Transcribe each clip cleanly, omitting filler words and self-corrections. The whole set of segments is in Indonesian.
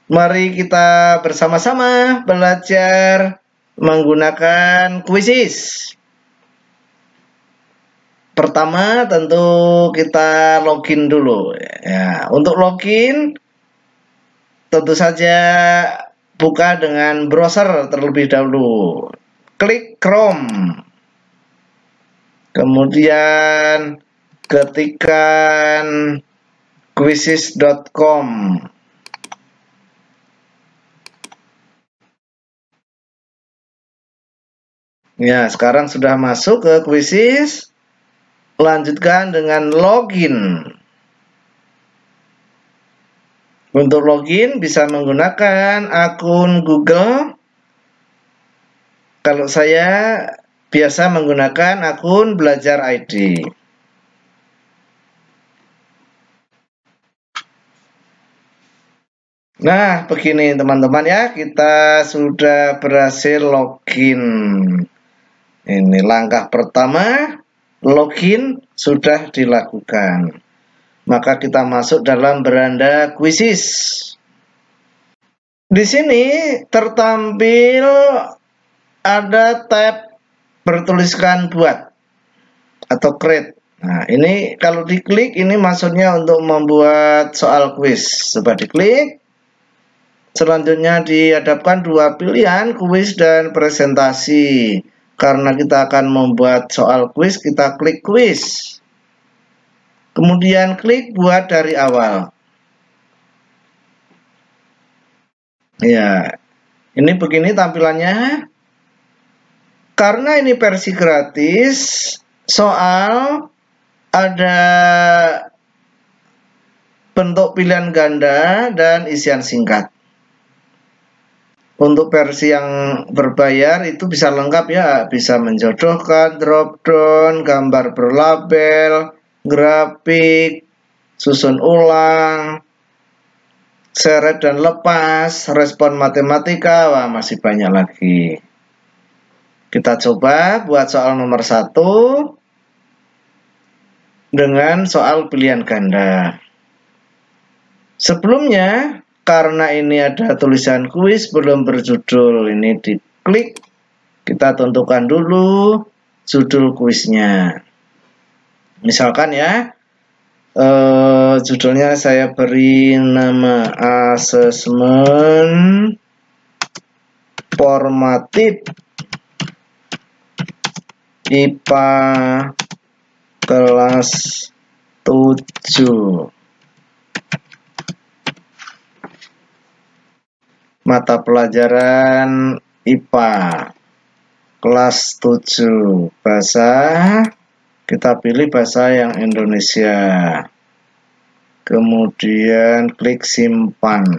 Mari kita bersama-sama belajar menggunakan Quizizz. Pertama tentu kita login dulu. Ya, untuk login tentu saja buka dengan browser terlebih dahulu. Klik Chrome. Kemudian ketikkan quizizz.com. Ya, sekarang sudah masuk ke Quizizz. Lanjutkan dengan login. Untuk login bisa menggunakan akun Google. Kalau saya biasa menggunakan akun Belajar ID. Nah, begini teman-teman ya, kita sudah berhasil login. Ini langkah pertama, login sudah dilakukan. Maka kita masuk dalam beranda Quizizz. Di sini tertampil ada tab bertuliskan buat atau create. Nah, ini kalau diklik ini maksudnya untuk membuat soal kuis. Coba diklik. Selanjutnya dihadapkan dua pilihan, kuis dan presentasi. Karena kita akan membuat soal kuis, kita klik kuis. Kemudian klik buat dari awal. Ya, ini begini tampilannya. Karena ini versi gratis, soal ada bentuk pilihan ganda dan isian singkat. Untuk versi yang berbayar itu bisa lengkap ya, bisa menjodohkan, drop down, gambar berlabel, grafik, susun ulang, seret dan lepas, respon matematika, wah masih banyak lagi. Kita coba buat soal nomor 1 dengan soal pilihan ganda. Sebelumnya, karena ini ada tulisan kuis belum berjudul, ini diklik, kita tentukan dulu judul kuisnya. Misalkan ya, judulnya saya beri nama asesmen formatif IPA kelas 7. Mata pelajaran IPA kelas 7. Bahasa, kita pilih bahasa yang Indonesia. Kemudian klik simpan.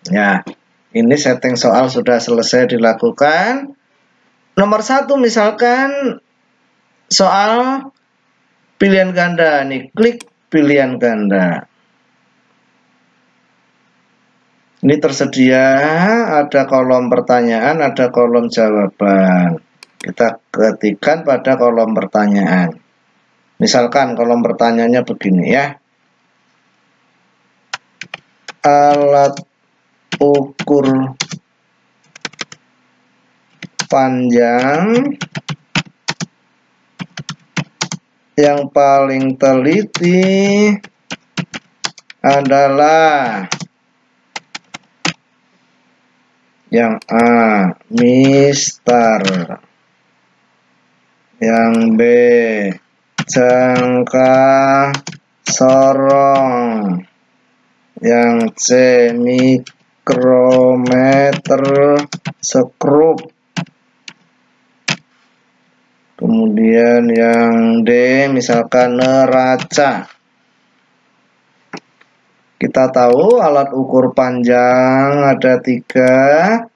Ya, ini setting soal sudah selesai dilakukan. Nomor 1 misalkan soal pilihan ganda. Nih, klik pilihan ganda. Ini tersedia ada kolom pertanyaan, ada kolom jawaban. Kita ketikkan pada kolom pertanyaan. Misalkan kolom pertanyaannya begini ya. Alat ukur panjang yang paling teliti adalah yang A, mistar. Yang B, jangka sorong. Yang C, mikrometer skrup. Kemudian yang D misalkan neraca. Kita tahu alat ukur panjang ada 3,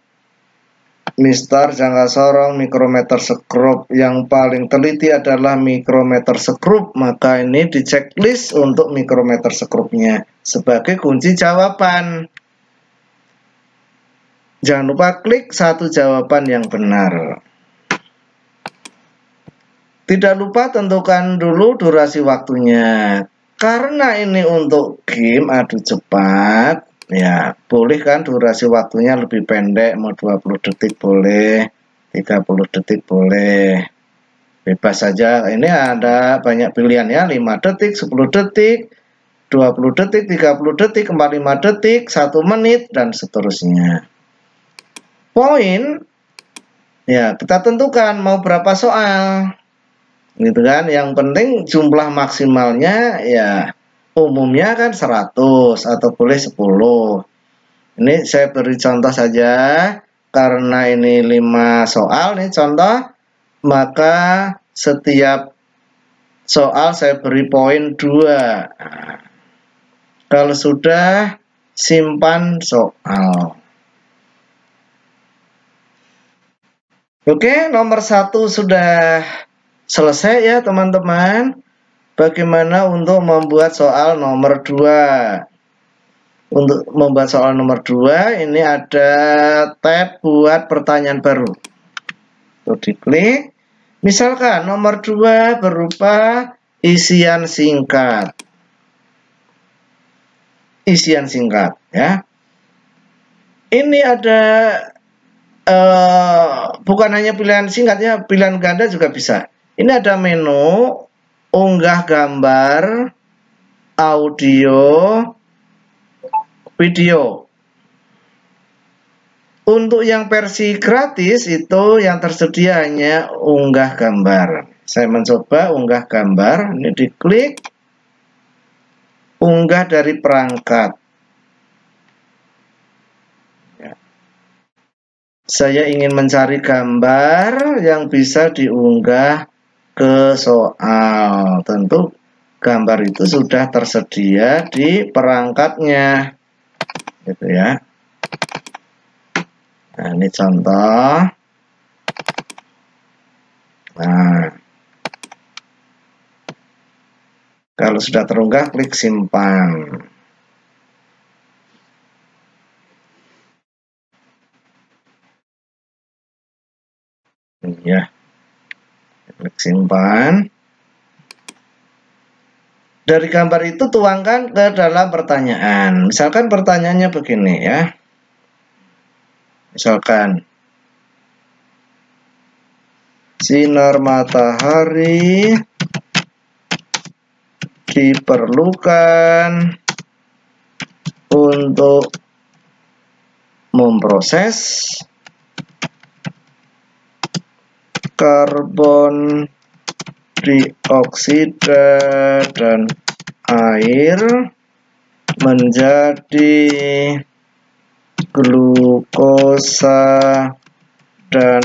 mistar, jangka sorong, mikrometer skrup. Yang paling teliti adalah mikrometer skrup, maka ini di checklist untuk mikrometer skrupnya sebagai kunci jawaban. Jangan lupa klik satu jawaban yang benar. Tidak lupa tentukan dulu durasi waktunya. karena ini untuk game adu cepat, ya boleh kan durasi waktunya lebih pendek, mau 20 detik boleh, 30 detik boleh. Bebas saja, ini ada banyak pilihan ya, 5 detik, 10 detik, 20 detik, 30 detik, 45 detik, 1 menit, dan seterusnya. Poin, ya kita tentukan mau berapa soal, gitu kan. Yang penting jumlah maksimalnya ya umumnya kan 100 atau boleh 10. Ini saya beri contoh saja, karena ini 5 soal nih contoh, maka setiap soal saya beri poin 2. Nah, kalau sudah, simpan soal. Oke, nomor 1 sudah selesai ya teman-teman. Bagaimana untuk membuat soal nomor 2? Untuk membuat soal nomor 2, ini ada tab buat pertanyaan baru. Tuh, diklik. Misalkan nomor 2 berupa isian singkat. Isian singkat ya. Ini ada bukan hanya pilihan singkat ya, pilihan ganda juga bisa. Ini ada menu, unggah gambar, audio, video. Untuk yang versi gratis itu yang tersedia hanya unggah gambar. Saya mencoba unggah gambar, ini diklik, unggah dari perangkat. Ya. Saya ingin mencari gambar yang bisa diunggah ke soal. Tentu gambar itu sudah tersedia di perangkatnya, gitu ya. Nah, ini contoh. Nah, kalau sudah terunggah, klik simpan. Ya, klik simpan. Dari gambar itu tuangkan ke dalam pertanyaan. Misalkan pertanyaannya begini ya. Misalkan sinar matahari diperlukan untuk memproses karbon dioksida dan air menjadi glukosa dan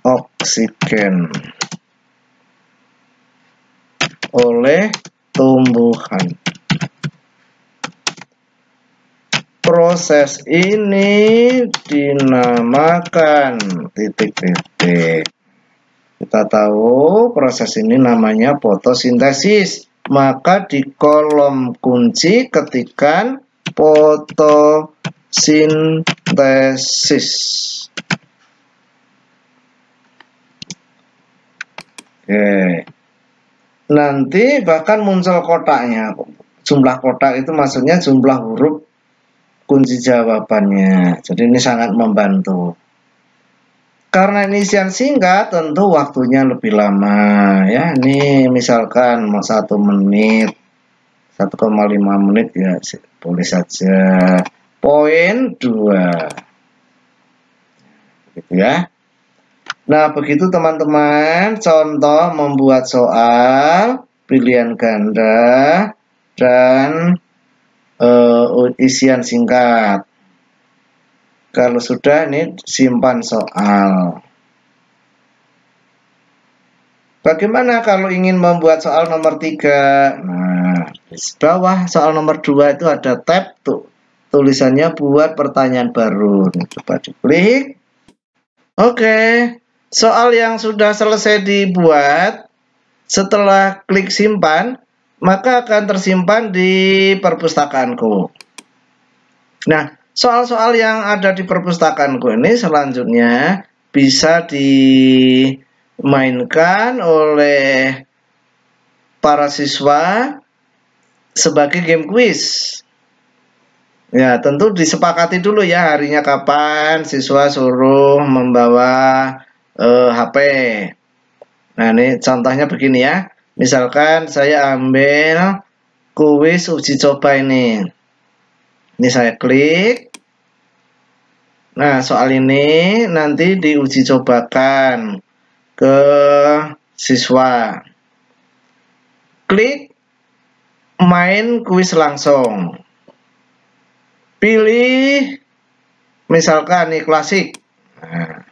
oksigen oleh tumbuhan. Proses ini dinamakan titik-titik. Kita tahu proses ini namanya fotosintesis. Maka di kolom kunci ketikkan fotosintesis. Oke. Nanti bahkan muncul kotaknya. Jumlah kotak itu maksudnya jumlah huruf kunci jawabannya. Jadi ini sangat membantu. Karena ini isian singkat, tentu waktunya lebih lama ya. Ini misalkan mau 1 menit, 1,5 menit ya boleh saja. Poin 2. Gitu ya. Nah, begitu teman-teman contoh membuat soal pilihan ganda dan isian singkat. Kalau sudah, ini simpan soal. Bagaimana kalau ingin membuat soal nomor 3? Nah, di bawah soal nomor 2 itu ada tab tuh. Tulisannya buat pertanyaan baru. Coba diklik. Oke. Soal yang sudah selesai dibuat, setelah klik simpan, maka akan tersimpan di perpustakaanku. Nah, soal-soal yang ada di perpustakaanku ini selanjutnya bisa dimainkan oleh para siswa sebagai game quiz. Ya, tentu disepakati dulu ya harinya kapan, siswa suruh membawa HP. Nah, ini contohnya begini ya. Misalkan saya ambil kuis uji coba ini. Ini saya klik. Nah, soal ini nanti diuji cobakan ke siswa. Klik main kuis langsung. Pilih misalkan nih klasik. Nah,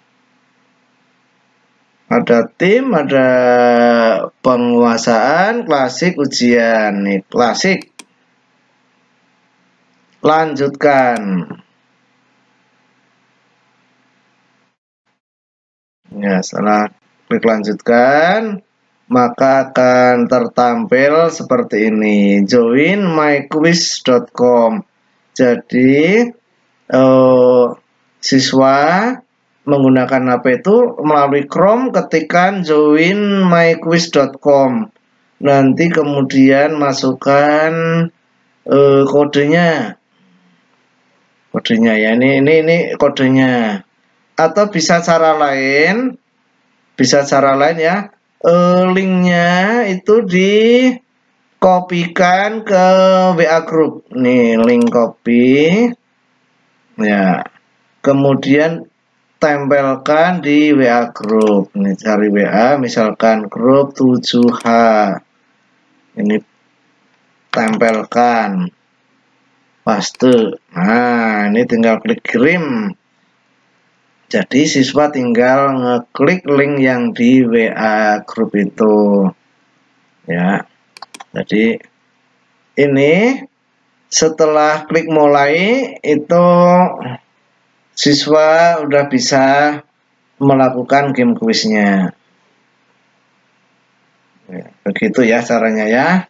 ada tim, ada penguasaan, klasik, ujian. Nih, klasik. Lanjutkan. Ya, setelah klik lanjutkan, maka akan tertampil seperti ini. Join myquiz.com. Jadi, siswa menggunakan HP itu melalui Chrome ketikkan join myquiz.com. Nanti kemudian masukkan kodenya. Kodenya ya, ini kodenya. Atau bisa cara lain ya. Linknya itu dikopikan ke WA group. Nih, link copy. Ya. Kemudian tempelkan di WA group. Ini cari WA, misalkan grup 7H. Ini tempelkan. Paste. Nah, ini tinggal klik kirim. Jadi siswa tinggal ngeklik link yang di WA group itu. Ya. Jadi ini setelah klik mulai itu siswa udah bisa melakukan game kuisnya. Ya, begitu ya caranya ya.